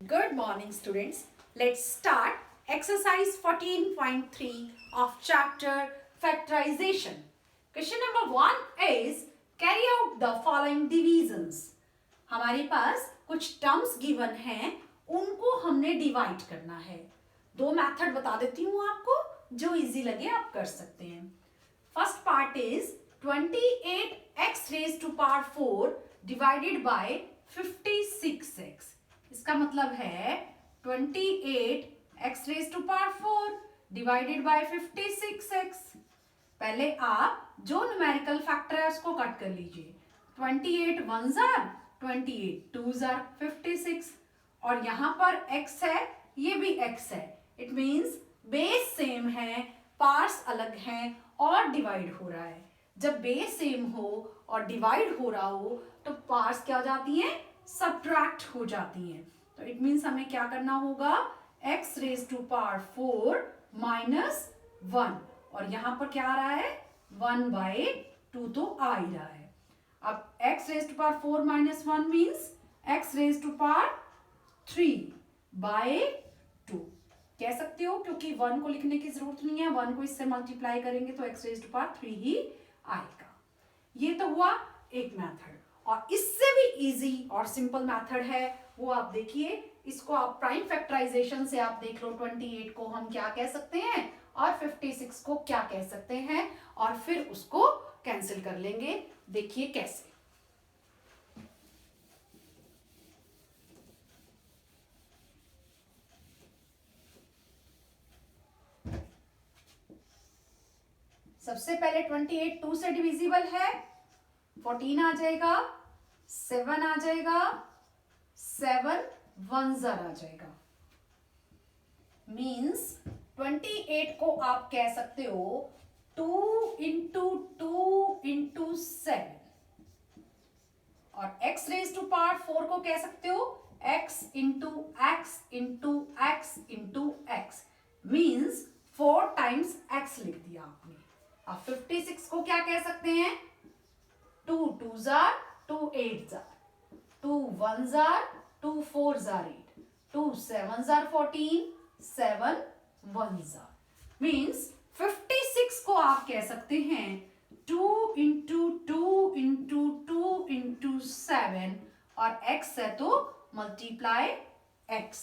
Good morning, students. Let's start exercise 14.3 of chapter factorization. Question number 1 is carry out the following divisions. हमारे पास कुछ terms given हैं, उनको हमने divide करना है. दो मेथड बता देती हूँ आपको, जो इजी लगे आप कर सकते हैं. First part is 28x raised to power 4 divided by 56x. इसका मतलब है 28x raised to power 4 divided by 56x. पहले आप जो न्यूमेरिकल फैक्टर है उसको कट कर लीजिए. 28 1 जार, 28 2 जार 56. और यहाँ पर x है, ये भी x है. इट मीन्स बेस सेम है, पार्ट्स अलग हैं और डिवाइड हो रहा है. जब बेस सेम हो और डिवाइड हो रहा हो तो पार्ट्स क्या हो जाती हैं, सब्ट्रैक्ट हो जाती हैं. तो इट मीन्स हमें क्या करना होगा, x raise to power 4 minus 1. और यहां पर क्या आ रहा है, 1/2 तो आ ही रहा है. अब x raise to power 4 minus 1 means x raise to power 3/2 कह सकते हो, क्योंकि 1 को लिखने की जरूरत नहीं है. 1 को इससे मल्टीप्लाई करेंगे तो x रेज टू पावर 3 ही आएगा. ये तो हुआ एक मेथड. और इससे भी इजी और सिंपल मेथड है, वो आप देखिए. इसको आप प्राइम फैक्टराइजेशन से आप देख लो. 28 को हम क्या कह सकते हैं और 56 को क्या कह सकते हैं, और फिर उसको कैंसिल कर लेंगे. देखिए कैसे. सबसे पहले 28 2 से डिविजिबल है, 14 आ जाएगा, 7 आ जाएगा, 7 1 जार आ जाएगा. मीन्स 28 को आप कह सकते हो 2 इंटू 2 इंटू 7. और x रेज टू पावर 4 को कह सकते हो x into x into x into x. Means 4 times x लिख दिया आपने. अब 56 को क्या कह सकते हैं, 2 2 jar 2 8 jar, 2 1 jar 2 4 jar 8, 2 7 jar 14, 7 1 jar. Means 56 को आप कह सकते हैं 2 इंटू 2 इंटू 2 इंटू 7. और x है तो मल्टीप्लाई x.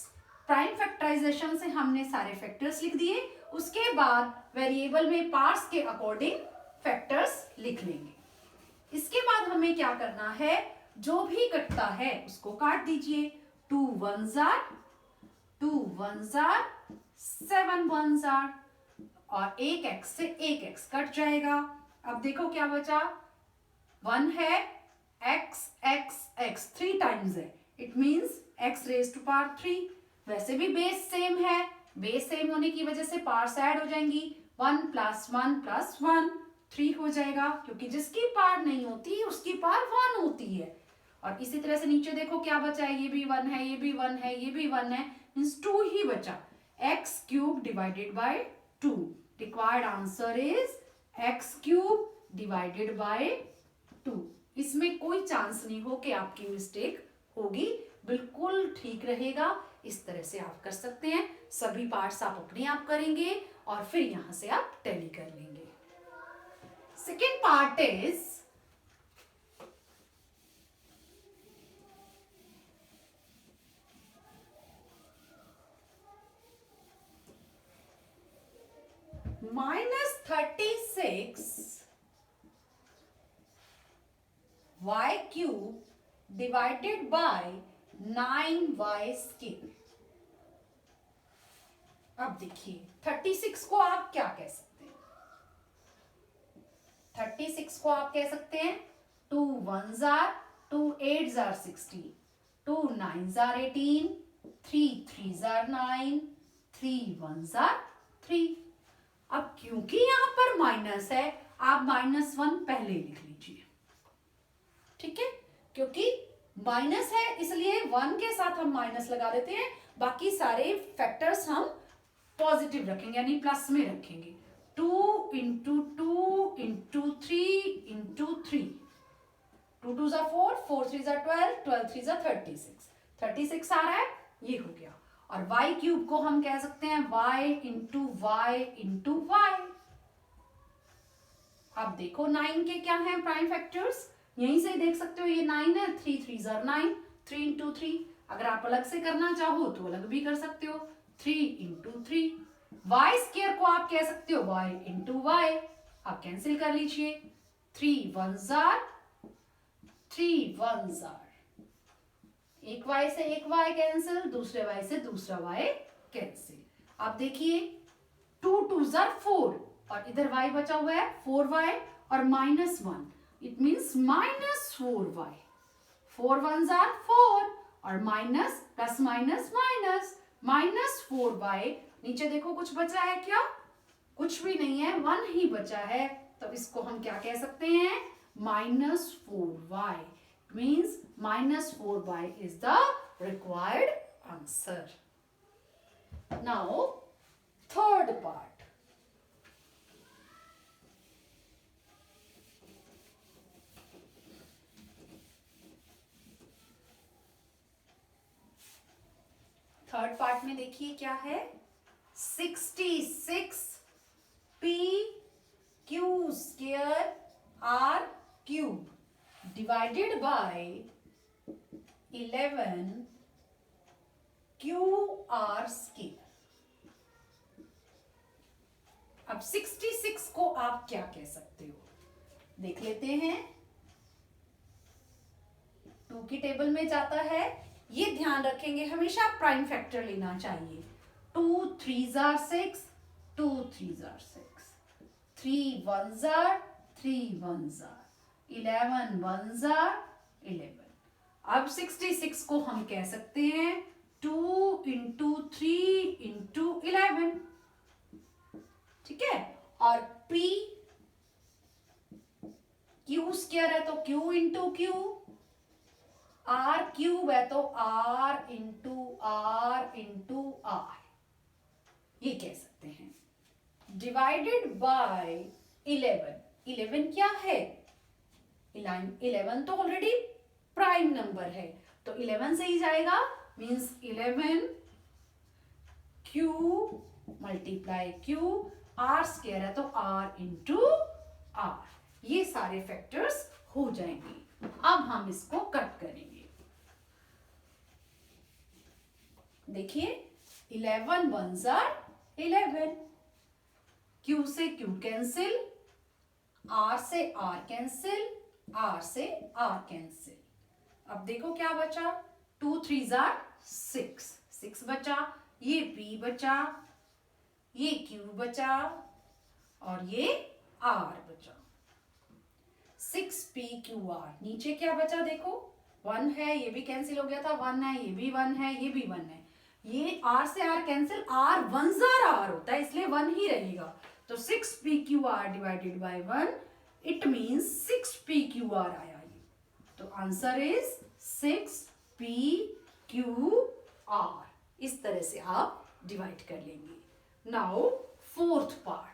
प्राइम फैक्टराइजेशन से हमने सारे फैक्टर्स लिख दिए. उसके बाद वेरिएबल में पार्ट्स के अकॉर्डिंग फैक्टर्स लिख लेंगे. इसके बाद हमें क्या करना है, जो भी कटता है उसको काट दीजिए. 2 1 जार 2 1 जार 7 1 जार. और एक x से एक x कट जाएगा. अब देखो क्या बचा, 1 है, x x x 3 टाइम्स है. It means x raise to power 3. वैसे भी बेस सेम है, बेस सेम होने की वजह से पार्ट्स ऐड हो जाएंगी. 1 + 1 + 1 3 हो जाएगा, क्योंकि जिसकी पार नहीं होती उसकी पार 1 होती है. और इसी तरह से नीचे देखो क्या बचा है, ये भी 1 है, ये भी 1 है, ये भी 1 है. मीन्स 2 ही बचा. x³ divided by 2. Required answer is x³ divided by 2. इसमें कोई चांस नहीं हो कि आपकी मिस्टेक होगी, बिल्कुल ठीक रहेगा. इस तरह से आप कर सकते हैं. सभी पार्ट्स आप अपने आप करेंगे और फिर यहां से आप टैली कर लेंगे. Second part is -36 y³ divided by 9y². अब देखिए 36 को आप क्या कह सकते हैं, 36 को आप कह सकते हैं 2 1 jar 2 8 jar 16, 2 9 jar 18, 3 3 jar 9, 3 1 jar 3. अब क्योंकि यहां पर माइनस है, आप -1 पहले लिख लीजिए. ठीक है, क्योंकि माइनस है इसलिए 1 के साथ हम माइनस लगा देते हैं. बाकी सारे फैक्टर्स हम पॉजिटिव रखेंगे, यानी प्लस में रखेंगे. 2 इंटू 2 इंटू 3 इंटू 3, 2 2 4, 4 3 12, 12 3 36. 36 आ रहा है. ये हो गया। और y क्यूब को हम कह सकते हैं y into y into y. अब देखो 9 के क्या हैं प्राइम फैक्टर्स, यहीं से देख सकते हो, ये 9 है, 3 3 ज़ार 9, 3 इंटू 3। अगर आप अलग से करना चाहो तो अलग भी कर सकते हो, 3 इंटू 3। वाई स्क्वायर को आप कह सकते हो y इंटू वाई। आप कैंसिल कर लीजिए, 3 1 ज़ार 3 1 ज़ार, एक y से एक y कैंसिल, दूसरे y से दूसरा y कैंसिल। अब देखिए 2 2 ज़ार 4 और इधर y बचा हुआ है 4y और -1, इट मीन्स -4y। 4 1 ज़ार 4 और minus plus minus minus -4y। नीचे देखो कुछ बचा है क्या, कुछ भी नहीं है, 1 ही बचा है, तो इसको हम क्या कह सकते हैं, -4y। Means -4y is the required answer. Now third part. Third part में देखिए क्या है, 66 p q square r cube divided bye 11 q r square. अब 66 को आप क्या कह सकते हो, देख लेते हैं। 2 की टेबल में जाता है, ये ध्यान रखेंगे हमेशा प्राइम फैक्टर लेना चाहिए। 2 3 ज़ार 6, 2 3 ज़ार 6, 3 1 ज़ार 3 1 ज़ार, 11 1 ज़ार 11। अब 66 को हम कह सकते हैं 2 इंटू 3 इंटू 11, ठीक है। और p q स्क्वायर है तो q into Q, r cube है तो r इंटू आर ये कह सकते हैं। डिवाइडेड बाय 11, 11 क्या है, 11 तो ऑलरेडी प्राइम नंबर है, तो 11 से ही जाएगा, means 11 q multiply q, r square है तो r इंटू आर, ये सारे फैक्टर्स हो जाएंगे। अब हम इसको कट करेंगे, देखिए 11 1 ज़ार 11, q से q कैंसिल, r से r कैंसिल, r से r कैंसिल। अब देखो क्या बचा, 2 3 ज़ार 6, 6 बचा, ये p बचा, ये q बचा और ये r बचा। 6pqr, नीचे क्या बचा देखो, 1 है, ये भी कैंसिल हो गया था, 1 है, ये भी 1 है, ये भी 1 है, ये r से r कैंसिल, r 1 ज़ार r होता है इसलिए 1 ही रहेगा, तो 6pqr divided by 1, it means 6pqr आया ये, तो आंसर इज 6pqr। इस तरह से आप डिवाइड कर लेंगे। Now fourth part,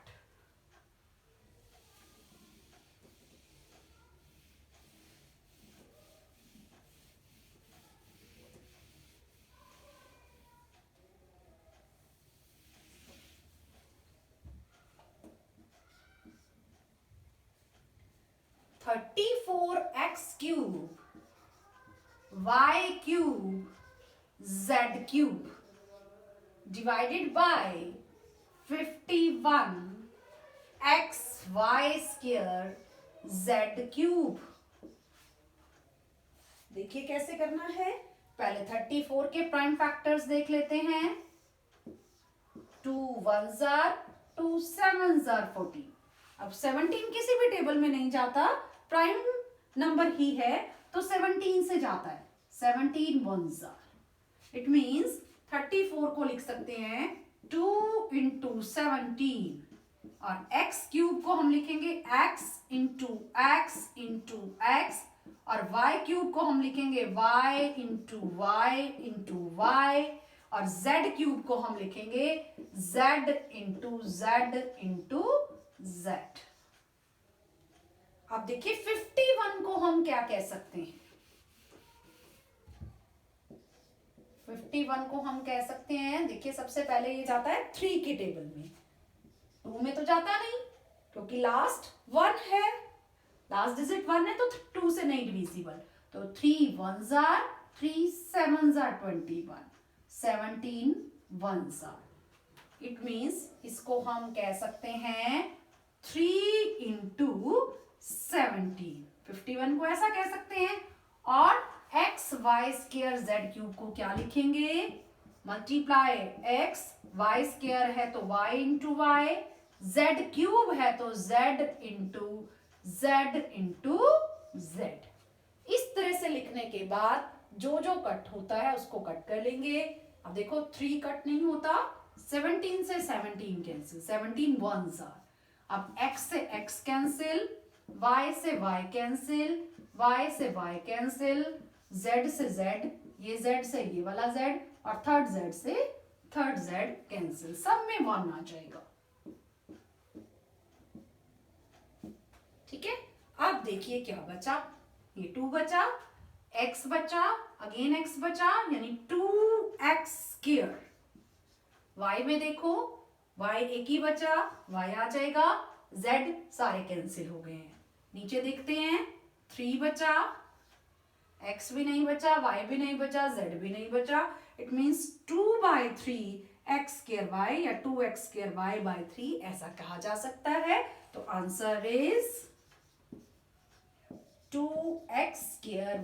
thirty four x cube y cube z cube divided by 51 x y square z cube. देखिए कैसे करना है, पहले 34 के प्राइम फैक्टर्स देख लेते हैं। 2 1 ज़ार 2 7 ज़ार 14। अब 17 किसी भी टेबल में नहीं जाता, प्राइम नंबर ही है तो 17 से जाता है, 17 1 ज़ार, इट मींस 34 को लिख सकते हैं 2 इंटू 17 और x क्यूब को हम लिखेंगे x इंटू x और y क्यूब को हम लिखेंगे y इंटू y और z क्यूब को हम लिखेंगे z इंटू z। अब देखिए 51 को हम क्या कह सकते हैं, 51 को हम कह सकते हैं, देखिए सबसे पहले ये जाता है 3 के टेबल में, 2 में तो जाता नहीं क्योंकि लास्ट 1 है, लास्ट डिजिट 1 है तो 2 से नहीं डिविजिबल, तो 3 1s are 3 7s are 21, 17 1s are, it means इसको हम कह सकते हैं 3 इंटू 17, 51 को ऐसा कह सकते हैं। और x y square z cube को क्या लिखेंगे, मल्टीप्लाई एक्स, वाई स्क्र है तो y into y, z cube है तो जेड इंटू जेड। इस तरह से लिखने के बाद जो जो कट होता है उसको कट कर लेंगे। अब देखो 3 कट नहीं होता, 17 से 17 कैंसिल, 17 1s are, अब x से x कैंसिल, y से y कैंसिल, y से y कैंसिल, z से z, ये z से ये वाला z, और थर्ड z से थर्ड z कैंसिल, सब में 1 आ जाएगा। ठीक है, अब देखिए क्या बचा, ये 2 बचा, x बचा, अगेन x बचा, यानी 2x स्क्वायर। y में देखो y एक ही बचा, y आ जाएगा, z सारे कैंसिल हो गए हैं। नीचे देखते हैं 3 बचा, x भी नहीं बचा, y भी नहीं बचा, z भी नहीं बचा, it means 2/3 x square y या 2x स्क्वायर y/3 ऐसा कहा जा सकता है। तो answer is 2x square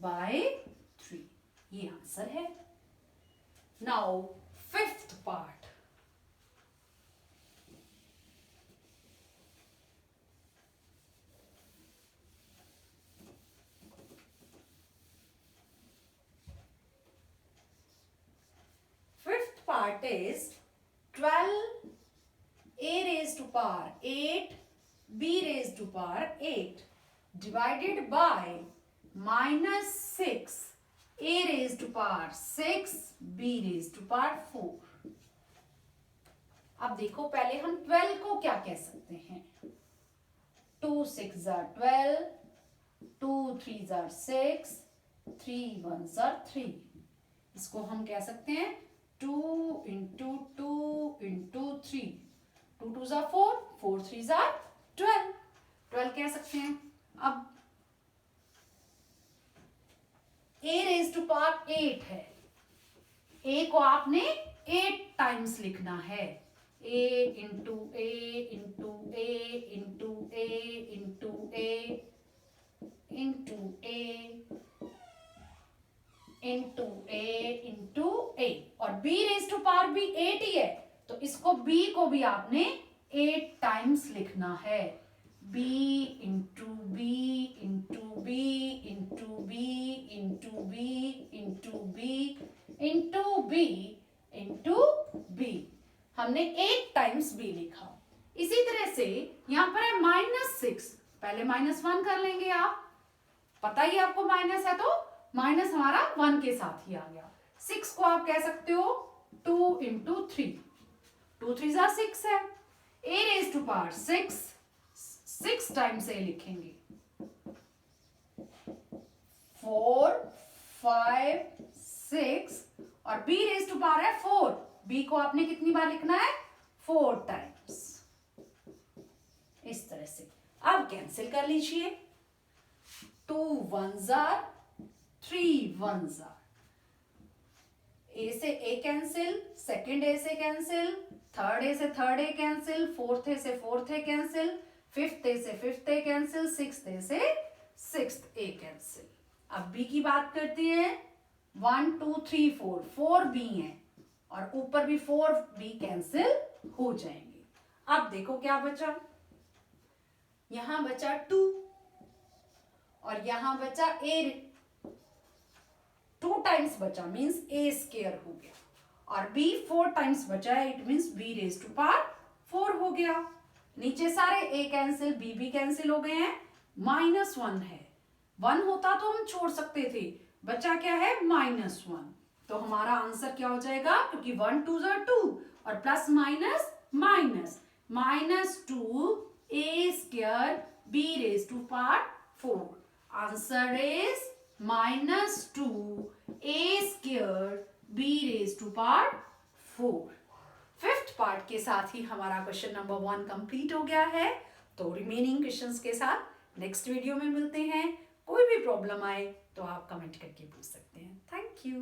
y/3, ये आंसर है। Now fifth part, part is 12 a raised to power 8 b raised to power 8 divided by minus 6 a raised to power 6 b raised to power 4। अब देखो पहले हम 12 को क्या कह सकते हैं, 2 6s are 12, 2 3s are 6, 3 1s are 3, इसको हम कह सकते हैं 2 into 2 into 3, 2 2s are 4, 4 3s are 12, 12 कह सकते हैं। अब a raised to power 8 है, a को आपने 8 टाइम्स लिखना है, a into a into a into a into a into a into a, और b रेज टू पावर भी 8 ही है, तो इसको b को भी आपने 8 टाइम्स लिखना है, b into b into b into b into b into b into b into b, हमने 8 टाइम्स b लिखा। इसी तरह से यहां पर है -6, पहले -1 कर लेंगे, आप पता ही आपको माइनस है तो माइनस हमारा 1 के साथ ही आ गया। 6 को आप कह सकते हो 2 इंटू 3, 2 3s are 6 है, a raise to power 6 times a लिखेंगे, 4 5 6, और b रेज टू पावर है 4, b को आपने कितनी बार लिखना है, 4 टाइम्स, इस तरह से। अब कैंसिल कर लीजिए, 2 1s are 3 1s are, ए से ए कैंसिल, सेकेंड ए से कैंसिल, थर्ड ए से थर्ड ए कैंसिल, फोर्थ ए से फोर्थ ए कैंसिल, फिफ्थ ए से फिफ्थ ए कैंसिल, सिक्स्थ ए से सिक्स्थ ए कैंसिल। अब बी की बात करते हैं, 1 2 3 4, 4 बी है और ऊपर भी 4 बी कैंसिल हो जाएंगे। अब देखो क्या बचा, यहां बचा 2 और यहां बचा ए, 2 टाइम्स बचा मींस a स्क्वायर हो गया, और b 4 टाइम्स बचा है, it means b raise to power 4 हो गया। नीचे सारे a कैंसिल, b भी कैंसिल हो गए हैं, -1 है, 1 होता तो हम छोड़ सकते थे, बचा क्या है -1, तो हमारा आंसर क्या हो जाएगा, क्योंकि 1 2s are 2 और plus minus minus, -2 a square b raise to power 4, answer is -2 a square b raised to power 4। Fifth part के साथ ही हमारा क्वेश्चन नंबर 1 कंप्लीट हो गया है। तो रिमेनिंग क्वेश्चंस के साथ नेक्स्ट वीडियो में मिलते हैं। कोई भी प्रॉब्लम आए तो आप कमेंट करके पूछ सकते हैं। Thank you.